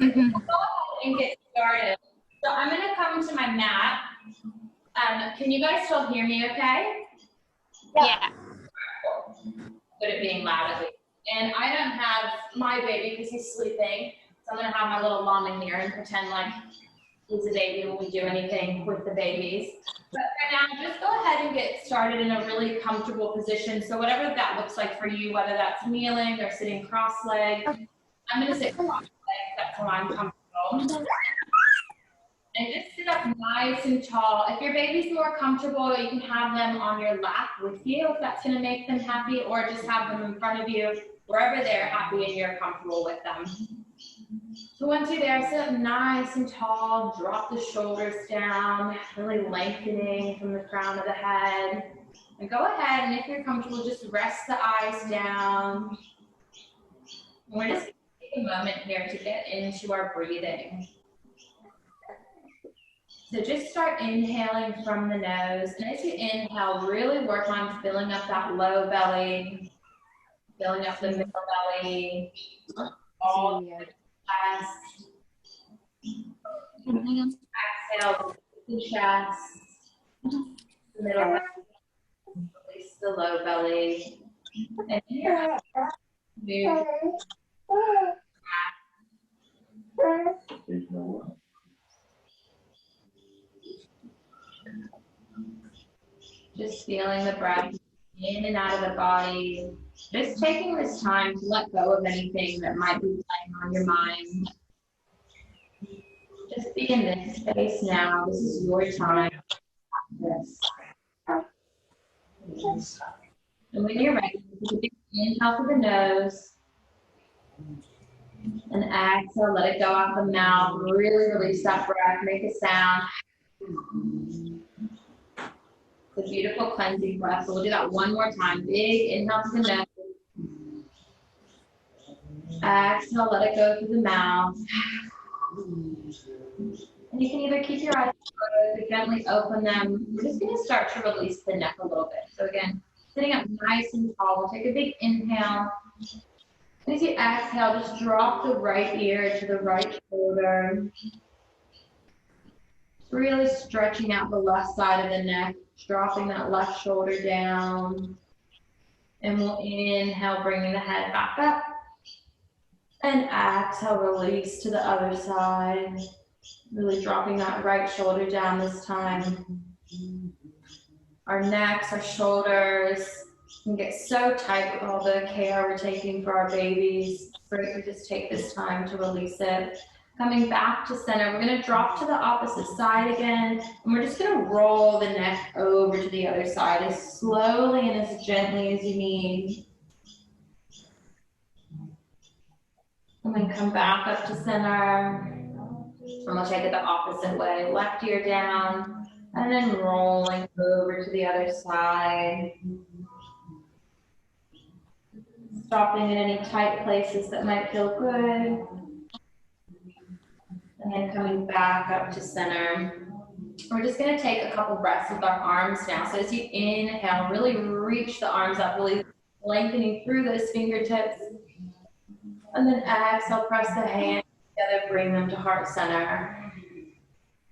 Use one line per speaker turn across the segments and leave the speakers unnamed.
Go ahead and get started. So I'm going to come to my mat. Can you guys still hear me okay?
Yeah.
Good at being loud at least. And I don't have my baby because he's sleeping. So I'm going to have my little mom in here and pretend like he's a baby when we do anything with the babies. But for now, just go ahead and get started in a really comfortable position. So whatever that looks like for you, whether that's kneeling or sitting cross-legged, I'm going to sit cross-legged. That's how I'm comfortable. And just sit up nice and tall. If your baby's more comfortable, you can have them on your lap with you if that's going to make them happy, or just have them in front of you wherever they're happy and you're comfortable with them. So once you're there, sit up nice and tall, drop the shoulders down, really lengthening from the crown of the head. And go ahead, and if you're comfortable, just rest the eyes down. And we're just going to take a moment here to get into our breathing. So just start inhaling from the nose. And as you inhale, really work on filling up that low belly, filling up the middle belly, all the chest. Exhale, the chest, the middle belly, release the low belly. And here, move back. Just feeling the breath in and out of the body. Just taking this time to let go of anything that might be playing on your mind. Just be in this space now. This is your time. Yes. And when you're ready, take a big inhale through the nose. And exhale, let it go out the mouth. Really release that breath. Make a sound. It's a beautiful cleansing breath. So we'll do that one more time. Big inhale through the nose. Exhale, let it go through the mouth. And you can either keep your eyes closed or gently open them. We're just going to start to release the neck a little bit. So again, sitting up nice and tall. We'll take a big inhale. And as you exhale, just drop the right ear to the right shoulder. Really stretching out the left side of the neck, dropping that left shoulder down. And we'll inhale, bringing the head back up. And exhale, release to the other side. Really dropping that right shoulder down this time. Our necks, our shoulders can get so tight with all the care we're taking for our babies. It's great to just take this time to release it. Coming back to center, we're going to drop to the opposite side again, and we're just going to roll the neck over to the other side as slowly and as gently as you need. And then come back up to center, and we'll take it the opposite way. Left ear down, and then rolling over to the other side. Stopping in any tight places that might feel good. And then coming back up to center. We're just going to take a couple breaths with our arms now. So as you inhale, really reach the arms up, really lengthening through those fingertips. And then exhale, press the hands together, bring them to heart center.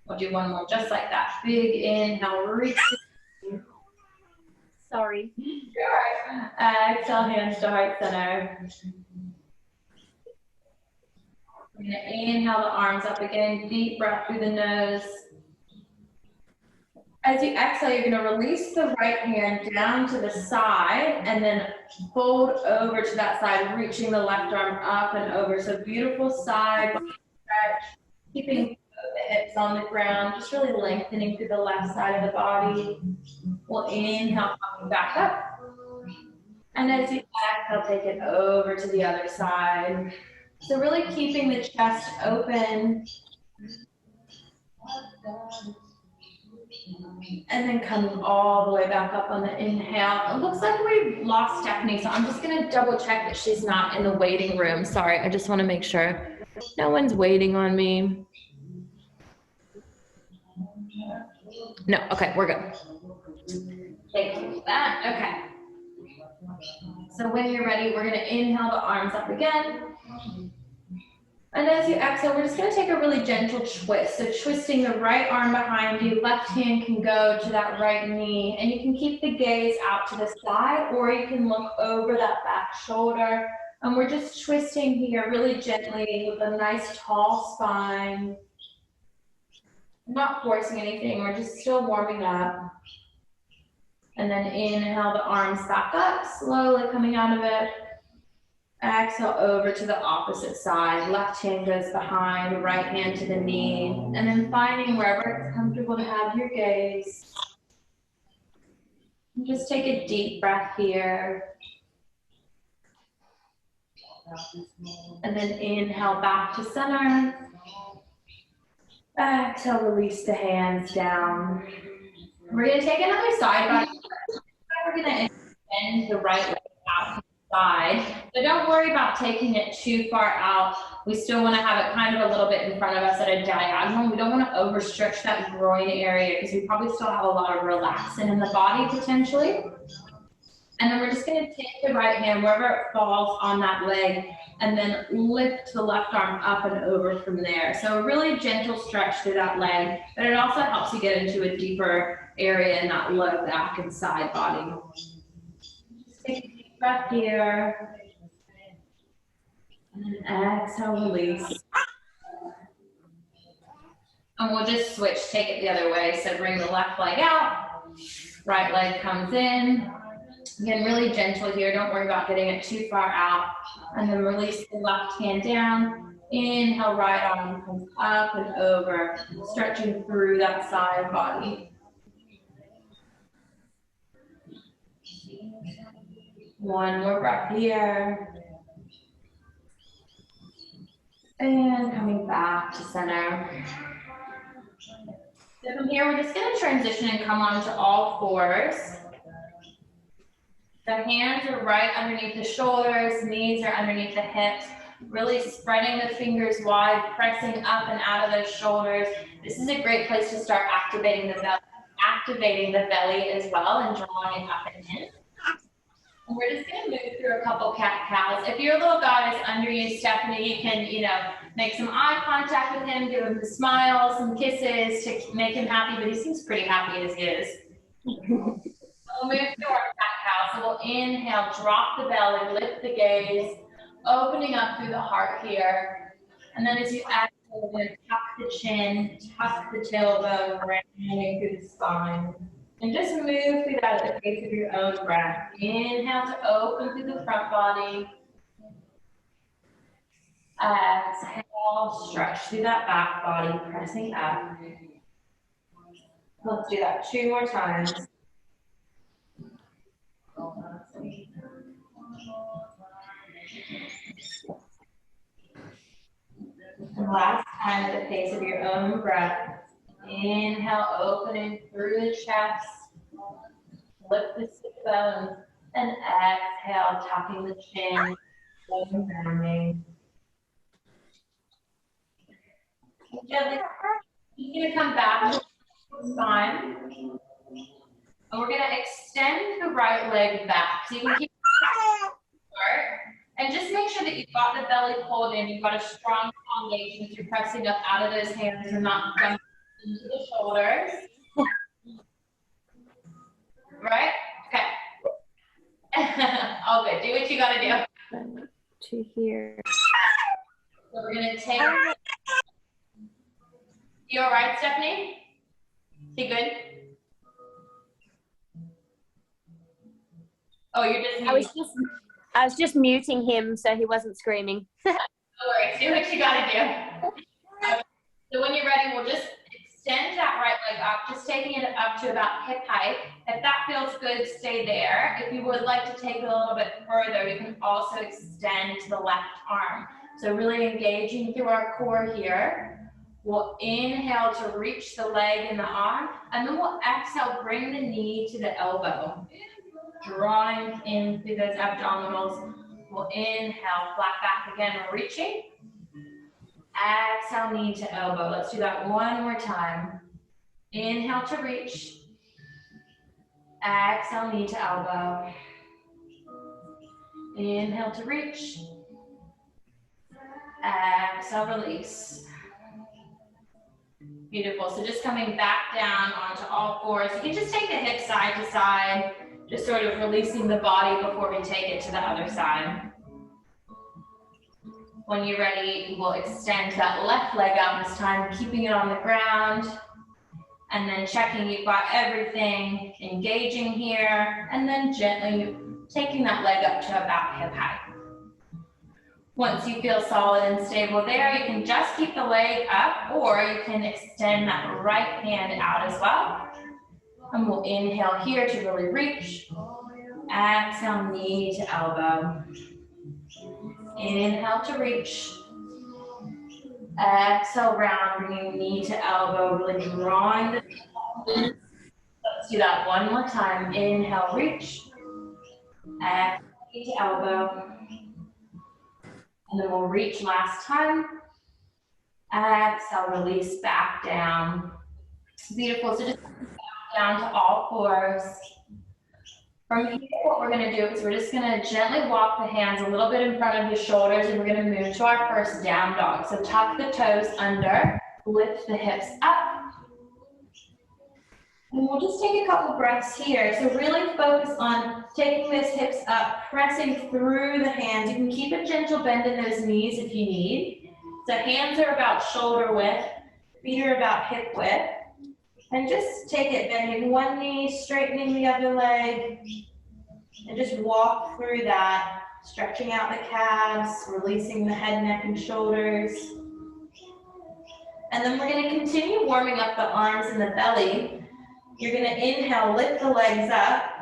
We'll do one more just like that. Big inhale, reach.
Sorry.
You're right. Exhale, hands to heart center. We're going to inhale the arms up again, deep breath through the nose. As you exhale, you're going to release the right hand down to the side and then fold over to that side, reaching the left arm up and over. So beautiful side stretch, keeping the hips on the ground, just really lengthening through the left side of the body. We'll inhale, coming back up. And as you exhale, take it over to the other side. So really keeping the chest open. And then coming all the way back up on the inhale. It looks like we've lost Stephanie, so I'm just going to double check that she's not in the waiting room. Sorry, I just want to make sure no one's waiting on me. No, okay, we're good. Thank you for that. Okay. So when you're ready, we're going to inhale the arms up again. And as you exhale, we're just gonna take a really gentle twist. So twisting the right arm behind you, left hand can go to that right knee, and you can keep the gaze out to the side, or you can look over that back shoulder. And we're just twisting here really gently with a nice tall spine. Not forcing anything, we're just still warming up. And then inhale the arms back up, slowly coming out of it. Exhale over to the opposite side. Left hand goes behind, right hand to the knee. And then finding wherever it's comfortable to have your gaze. And just take a deep breath here. And then inhale back to center. Exhale, release the hands down. We're going to take another side body. We're going to extend the right leg out to the side. So don't worry about taking it too far out. We still want to have it kind of a little bit in front of us at a diagonal. We don't want to overstretch that groin area because we probably still have a lot of relaxin in the body potentially. And then we're just going to take the right hand wherever it falls on that leg and then lift the left arm up and over from there. So a really gentle stretch through that leg, but it also helps you get into a deeper area in that low back and side body. Just take a deep breath here. And then exhale, release. And we'll just switch, take it the other way. So bring the left leg out, right leg comes in. Again, really gentle here. Don't worry about getting it too far out. And then release the left hand down. Inhale, right arm comes up and over, stretching through that side body. One more breath here. And coming back to center. So from here, we're just going to transition and come onto all fours. The hands are right underneath the shoulders, knees are underneath the hips, really spreading the fingers wide, pressing up and out of those shoulders. This is a great place to start activating the belly as well and drawing it up and in. And we're just going to move through a couple cat-cows. If your little guy is under you, Stephanie, you can, make some eye contact with him, give him the smiles, some kisses to make him happy, but he seems pretty happy as he is. We'll move to our cat-cow. So we'll inhale, drop the belly, lift the gaze, opening up through the heart here. And then as you exhale, we're going to tuck the chin, tuck the tailbone, rounding through the spine. And just move through that at the pace of your own breath. Inhale to open through the front body. Exhale, stretch through that back body, pressing up. Let's do that 2 more times. And last time at the pace of your own breath. Inhale, opening through the chest. Lift the sit bones. And exhale, tucking the chin, rounding. Gently, you're going to come back to the spine. And we're going to extend the right leg back. So you can keep it short. And just make sure that you've got the belly pulled in. You've got a strong foundation as you're pressing up out of those hands and not jumping into the shoulders. Right? Okay. All good. Do what you got to do.
To here.
So we're going to take. You all right, Stephanie? You good? Oh, you're just muting.
I was just muting him so he wasn't screaming.
No worries. Do what you got to do. So when you're ready, we'll just extend that right leg up, just taking it up to about hip height. If that feels good, stay there. If you would like to take it a little bit further, you can also extend to the left arm. So really engaging through our core here. We'll inhale to reach the leg and the arm, and then we'll exhale, bring the knee to the elbow. Drawing in through those abdominals. We'll inhale, flat back again, we're reaching. Exhale, knee to elbow. Let's do that one more time. Inhale to reach. Exhale, knee to elbow. Inhale to reach. Exhale, release. Beautiful. So just coming back down onto all fours. You can just take the hips side to side, just sort of releasing the body before we take it to the other side. When you're ready, we'll extend that left leg out this time, keeping it on the ground, and then checking you've got everything, engaging here, and then gently taking that leg up to about hip height. Once you feel solid and stable there, you can just keep the leg up, or you can extend that right hand out as well. And we'll inhale here to really reach. Exhale, knee to elbow. Inhale to reach. Exhale, round, bringing knee to elbow, really drawing the. Let's do that one more time. Inhale, reach. Exhale, knee to elbow. And then we'll reach last time. Exhale, release back down. Beautiful. So just down to all fours. From here, what we're going to do is we're just going to gently walk the hands a little bit in front of the shoulders, and we're going to move to our first down dog. So tuck the toes under, lift the hips up. And we'll just take a couple breaths here. So really focus on taking those hips up, pressing through the hands. You can keep a gentle bend in those knees if you need. So hands are about shoulder width, feet are about hip width. And just take it, bending one knee, straightening the other leg, and just walk through that, stretching out the calves, releasing the head, neck, and shoulders. And then we're going to continue warming up the arms and the belly. You're going to inhale, lift the legs up,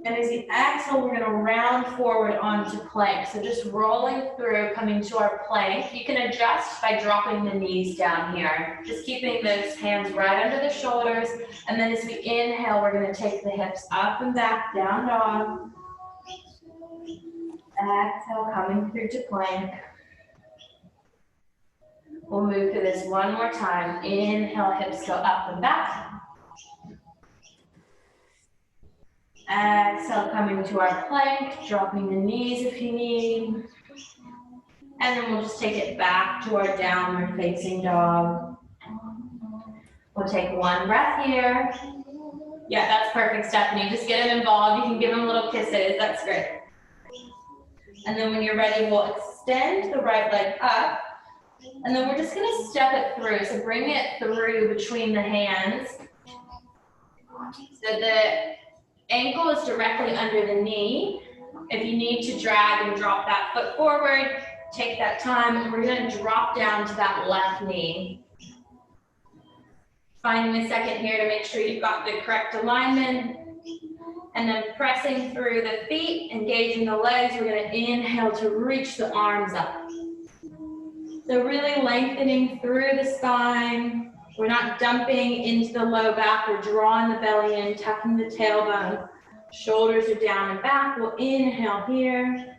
and as you exhale, we're going to round forward onto plank. So just rolling through, coming to our plank. You can adjust by dropping the knees down here. Just keeping those hands right under the shoulders. And then as we inhale, we're going to take the hips up and back, down dog. Exhale, coming through to plank. We'll move through this one more time. Inhale, hips go up and back. Exhale, coming to our plank, dropping the knees if you need. And then we'll just take it back to our downward facing dog. We'll take one breath here. Yeah, that's perfect, Stephanie. Just get them involved. You can give them little kisses. That's great. And then when you're ready, we'll extend the right leg up. And then we're just going to step it through. So bring it through between the hands. So the ankle is directly under the knee. If you need to drag and drop that foot forward, take that time. We're going to drop down to that left knee. Finding a second here to make sure you've got the correct alignment. And then pressing through the feet, engaging the legs. We're going to inhale to reach the arms up. So really lengthening through the spine. We're not dumping into the low back. We're drawing the belly in, tucking the tailbone. Shoulders are down and back. We'll inhale here.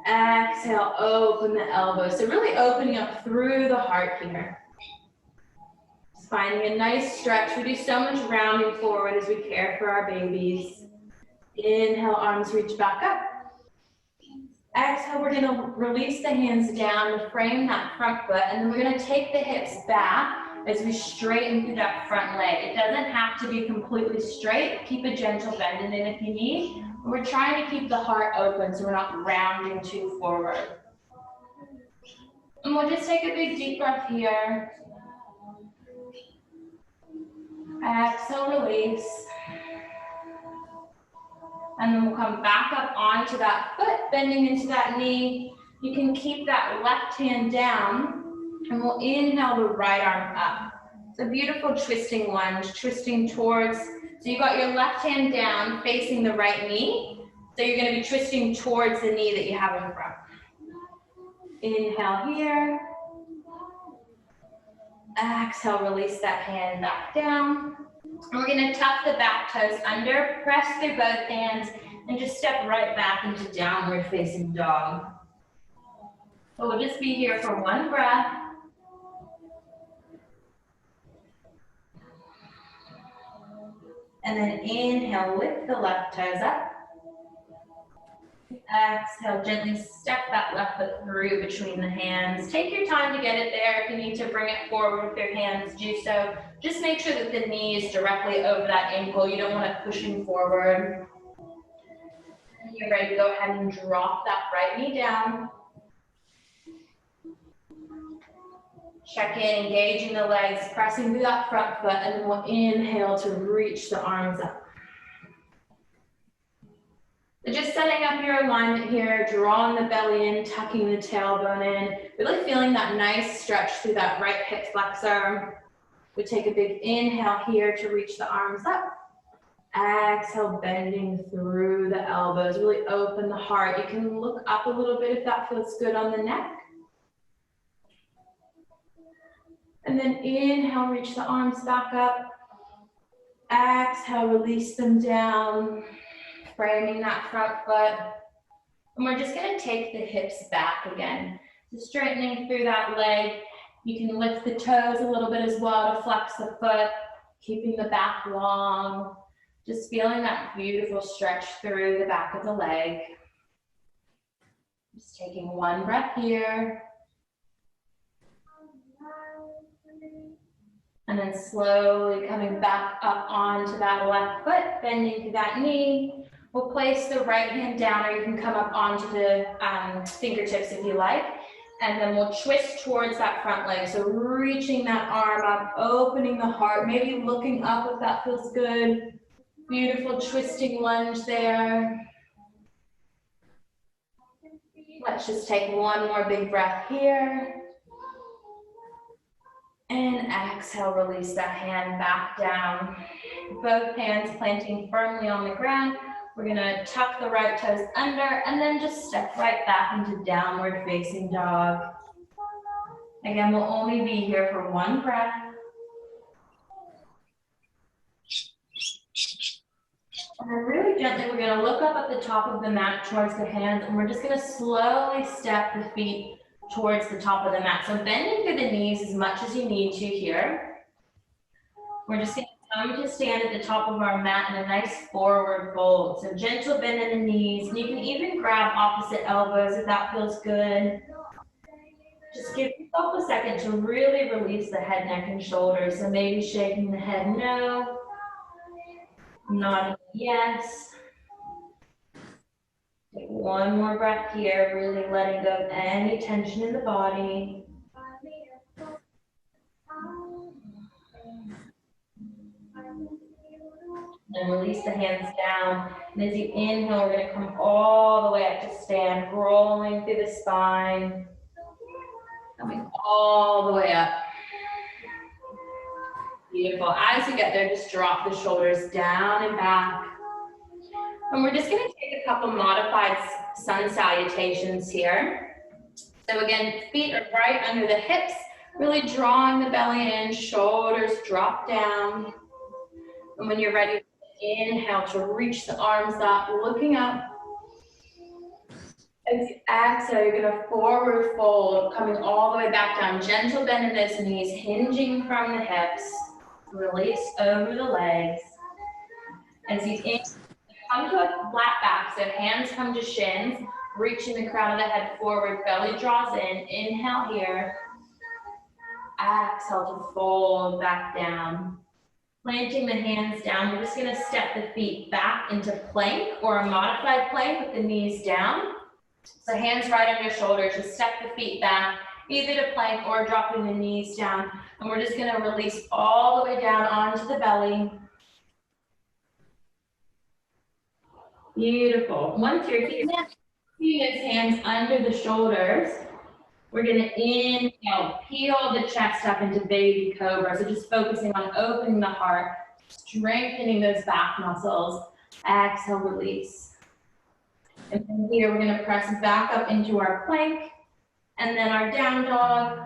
Exhale, open the elbows. So really opening up through the heart here. Just finding a nice stretch. We do so much rounding forward as we care for our babies. Inhale, arms reach back up. Exhale, we're going to release the hands down to frame that front foot, and then we're going to take the hips back as we straighten through that front leg. It doesn't have to be completely straight. Keep a gentle bend in it if you need. We're trying to keep the heart open so we're not rounding too forward. And we'll just take a big deep breath here. Exhale, release. And then we'll come back up onto that foot, bending into that knee. You can keep that left hand down, and we'll inhale the right arm up. It's a beautiful twisting lunge, twisting towards. So you got your left hand down, facing the right knee. So you're going to be twisting towards the knee that you have in front. Inhale here. Exhale, release that hand back down. And we're going to tuck the back toes under, press through both hands, and just step right back into downward facing dog. So we'll just be here for one breath. And then inhale, lift the left toes up. Exhale, gently step that left foot through between the hands. Take your time to get it there. If you need to bring it forward with your hands, do so. Just make sure that the knee is directly over that ankle. You don't want it pushing forward. And you're ready to go ahead and drop that right knee down. Check in, engaging the legs, pressing through that front foot, and then we'll inhale to reach the arms up. So just setting up your alignment here, drawing the belly in, tucking the tailbone in, really feeling that nice stretch through that right hip flexor. We take a big inhale here to reach the arms up. Exhale, bending through the elbows, really open the heart. You can look up a little bit if that feels good on the neck. And then inhale, reach the arms back up. Exhale, release them down, framing that front foot. And we're just gonna take the hips back again. So straightening through that leg. You can lift the toes a little bit as well to flex the foot, keeping the back long. Just feeling that beautiful stretch through the back of the leg. Just taking one breath here. And then slowly coming back up onto that left foot, bending through that knee. We'll place the right hand down, or you can come up onto the fingertips if you like. And then we'll twist towards that front leg. So reaching that arm up, opening the heart, maybe looking up if that feels good. Beautiful twisting lunge there. Let's just take one more big breath here. And exhale, release that hand back down. Both hands planting firmly on the ground. We're gonna tuck the right toes under and then just step right back into downward facing dog. Again, we'll only be here for one breath. And then really gently, we're gonna look up at the top of the mat towards the hands, and we're just gonna slowly step the feet towards the top of the mat. So bending through the knees as much as you need to here. We're just gonna come to stand at the top of our mat in a nice forward fold. So gentle bend in the knees, and you can even grab opposite elbows if that feels good. Just give yourself a second to really release the head, neck, and shoulders. So maybe shaking the head no, nodding yes. Take one more breath here, really letting go of any tension in the body. And release the hands down. And as you inhale, we're going to come all the way up to stand, rolling through the spine. Coming all the way up. Beautiful. As you get there, just drop the shoulders down and back. And we're just going to take a couple modified sun salutations here. So again, feet are right under the hips, really drawing the belly in, shoulders drop down. And when you're ready, inhale to reach the arms up, looking up. As you exhale, you're going to forward fold, coming all the way back down. Gentle bend in those knees, hinging from the hips. Release over the legs. As you inhale, come to a flat back, so hands come to shins, reaching the crown of the head forward, belly draws in. Inhale here. Exhale to fold back down. Planting the hands down, we're just going to step the feet back into plank or a modified plank with the knees down. So hands right on your shoulders, just step the feet back, either to plank or dropping the knees down. And we're just going to release all the way down onto the belly. Beautiful. Once you're here, see those hands under the shoulders. We're going to inhale, peel the chest up into baby cobra. So just focusing on opening the heart, strengthening those back muscles. Exhale, release. And then here we're going to press back up into our plank and then our down dog.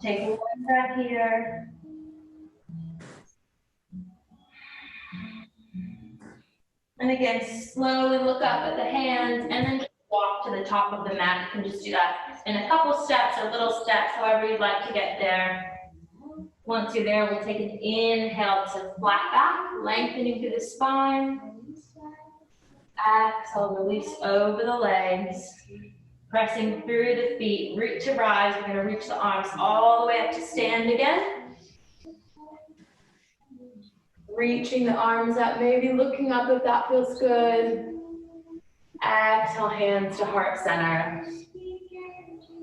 Take one breath here. And again, slowly look up at the hands and then just walk to the top of the mat. You can just do that in a couple steps or little steps, however you'd like to get there. Once you're there, we'll take an inhale to flat back, lengthening through the spine. Exhale, release over the legs. Pressing through the feet, root to rise. We're going to reach the arms all the way up to stand again. Reaching the arms up, maybe looking up if that feels good. Exhale, hands to heart center.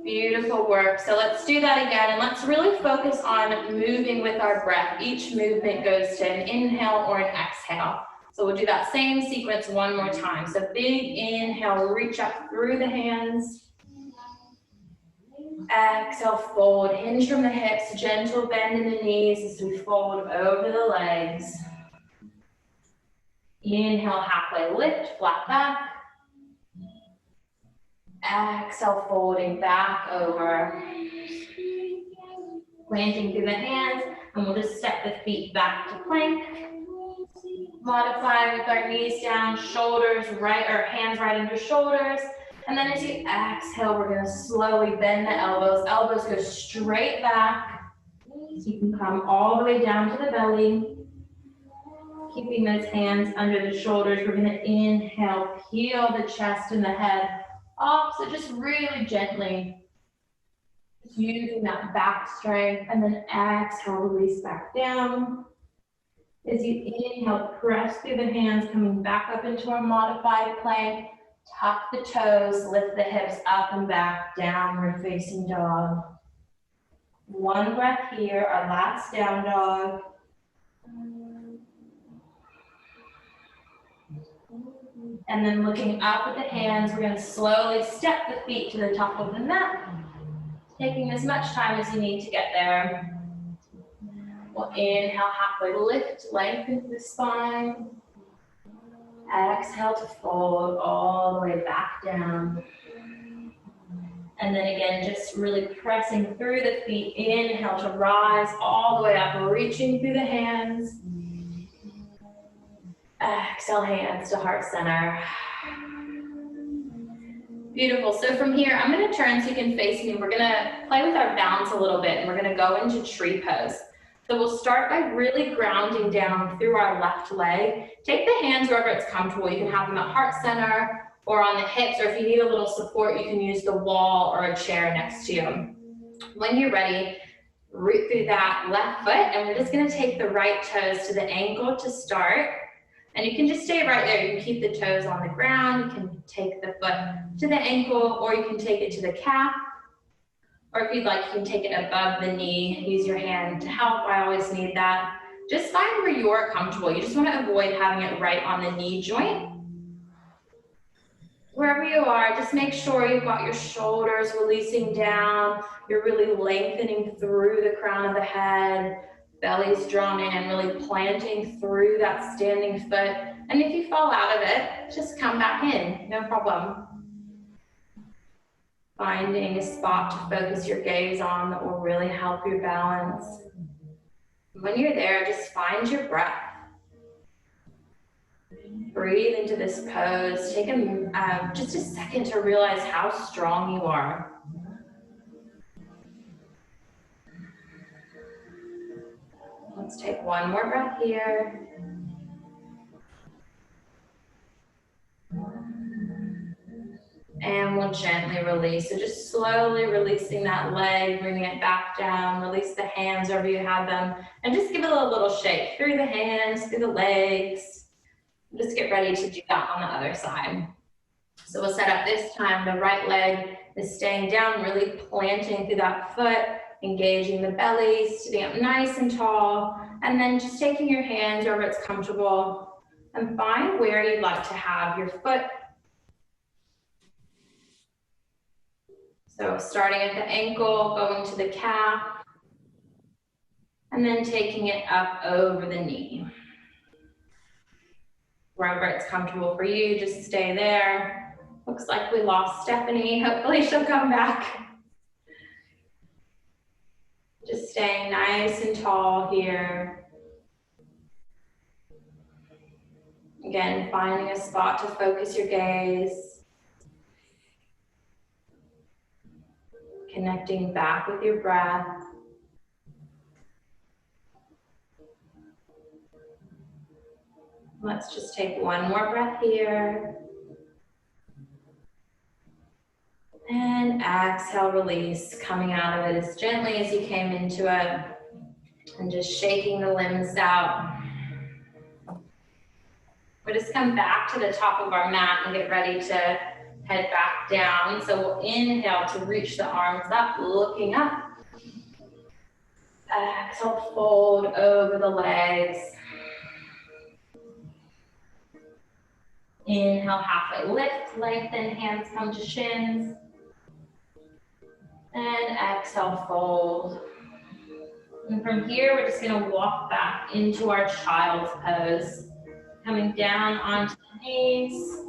Beautiful work. So let's do that again, and let's really focus on moving with our breath. Each movement goes to an inhale or an exhale. So we'll do that same sequence one more time. So big inhale, reach up through the hands. Exhale, fold, hinge from the hips, gentle bend in the knees as we fold over the legs. Inhale, halfway lift, flat back. Exhale, folding back over. Planting through the hands, and we'll just step the feet back to plank. Modify with our knees down, shoulders right, or hands right under shoulders. And then as you exhale, we're going to slowly bend the elbows. Elbows go straight back. So you can come all the way down to the belly. Keeping those hands under the shoulders. We're going to inhale, peel the chest and the head off. So just really gently using that back strength. And then exhale, release back down. As you inhale, press through the hands, coming back up into our modified plank. Tuck the toes, lift the hips up and back, downward facing dog. One breath here, our last down dog. And then looking up at the hands, we're going to slowly step the feet to the top of the mat, taking as much time as you need to get there. We'll inhale, halfway lift, lengthen the spine. Exhale to fold all the way back down. And then again, just really pressing through the feet. Inhale to rise all the way up, reaching through the hands. Exhale, hands to heart center. Beautiful. So from here, I'm going to turn so you can face me. We're going to play with our balance a little bit, and we're going to go into tree pose. So we'll start by really grounding down through our left leg. Take the hands wherever it's comfortable. You can have them at heart center or on the hips, or if you need a little support, you can use the wall or a chair next to you. When you're ready, root through that left foot, and we're just going to take the right toes to the ankle to start. And you can just stay right there. You can keep the toes on the ground. You can take the foot to the ankle, or you can take it to the calf. Or if you'd like, you can take it above the knee. Use your hand to help. I always need that. Just find where you're comfortable. You just want to avoid having it right on the knee joint. Wherever you are, just make sure you've got your shoulders releasing down. You're really lengthening through the crown of the head. Belly's drawn in, really planting through that standing foot. And if you fall out of it, just come back in, no problem. Finding a spot to focus your gaze on that will really help your balance. When you're there, just find your breath. Breathe into this pose. Take just a second to realize how strong you are. Let's take one more breath here. And we'll gently release. So just slowly releasing that leg, bringing it back down. Release the hands wherever you have them. And just give it a little shake through the hands, through the legs. Just get ready to do that on the other side. So we'll set up this time. The right leg is staying down, really planting through that foot, engaging the belly, sitting up nice and tall. And then just taking your hands wherever it's comfortable and find where you'd like to have your foot. So starting at the ankle, going to the calf, and then taking it up over the knee. Wherever it's comfortable for you, just stay there. Looks like we lost Stephanie. Hopefully she'll come back. Just staying nice and tall here. Again, finding a spot to focus your gaze. Connecting back with your breath. Let's just take one more breath here. And exhale, release, coming out of it as gently as you came into it. And just shaking the limbs out. We'll just come back to the top of our mat and get ready to head back down. So we'll inhale to reach the arms up, looking up. Exhale, fold over the legs. Inhale, halfway lift, lengthen, hands come to shins. And exhale, fold. And from here, we're just gonna walk back into our child's pose. Coming down onto the knees.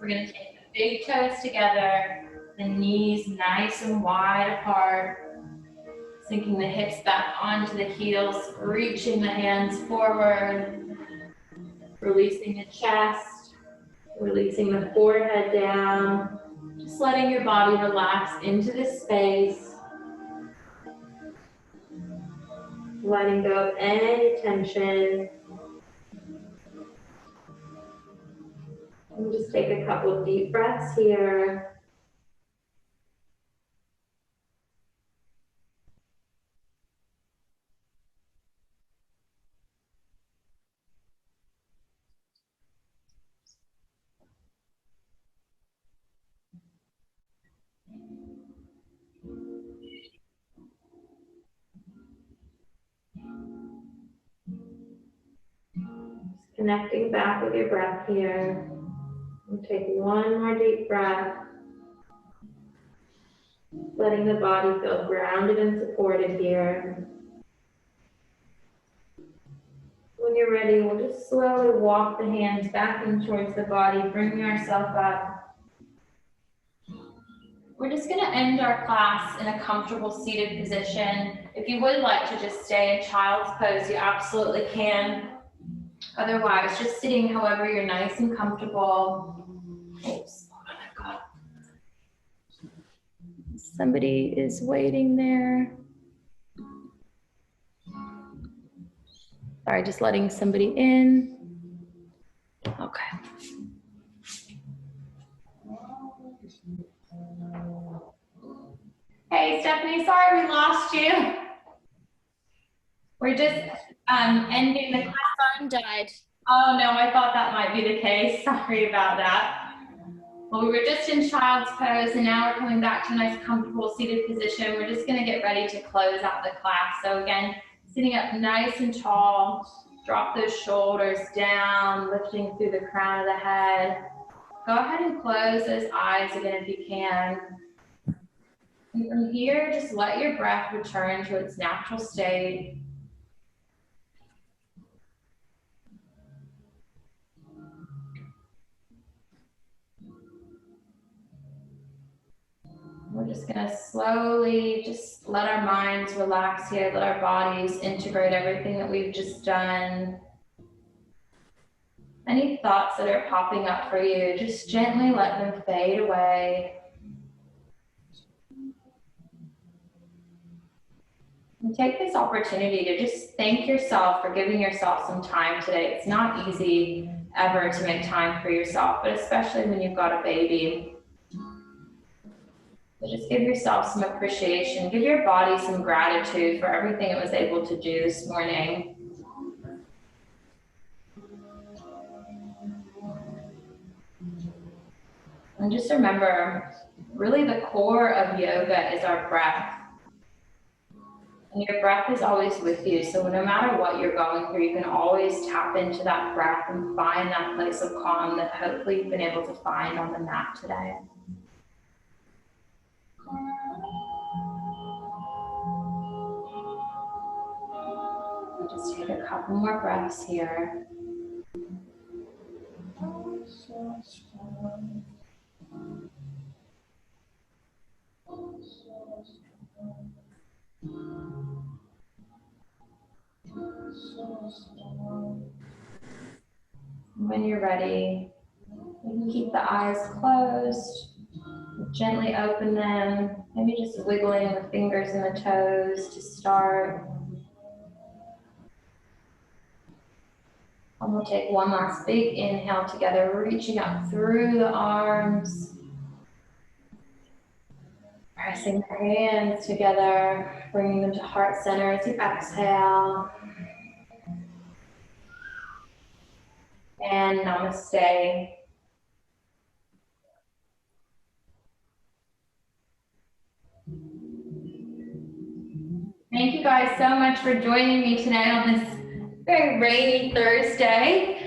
We're gonna take the big toes together, the knees nice and wide apart. Sinking the hips back onto the heels, reaching the hands forward. Releasing the chest, releasing the forehead down. Just letting your body relax into this space. Letting go of any tension. And just take a couple of deep breaths here. Just connecting back with your breath here. And take one more deep breath. Letting the body feel grounded and supported here. When you're ready, we'll just slowly walk the hands back in towards the body, bringing ourselves up. We're just going to end our class in a comfortable seated position. If you would like to just stay in child's pose, you absolutely can. Otherwise, just sitting however you're nice and comfortable. Oops, hold on, I've got. Somebody is waiting there. Sorry, just letting somebody in. Okay. Hey, Stephanie, sorry we lost you. We're just ending the class.
Phone died.
Oh no, I thought that might be the case. Sorry about that. Well, we were just in child's pose and now we're coming back to a nice comfortable seated position. We're just gonna get ready to close out the class. So again, sitting up nice and tall, drop those shoulders down, lifting through the crown of the head. Go ahead and close those eyes again if you can. And from here, just let your breath return to its natural state. We're just gonna slowly just let our minds relax here, let our bodies integrate everything that we've just done. Any thoughts that are popping up for you, just gently let them fade away. And take this opportunity to just thank yourself for giving yourself some time today. It's not easy ever to make time for yourself, but especially when you've got a baby. So just give yourself some appreciation. Give your body some gratitude for everything it was able to do this morning. And just remember, really the core of yoga is our breath. And your breath is always with you. So no matter what you're going through, you can always tap into that breath and find that place of calm that hopefully you've been able to find on the mat today. Just take a couple more breaths here. When you're ready, you can keep the eyes closed. Gently open them, maybe just wiggling the fingers and the toes to start. And we'll take one last big inhale together, reaching up through the arms. Pressing the hands together, bringing them to heart center as you exhale. And namaste. Thank you guys so much for joining me tonight on this very rainy Thursday.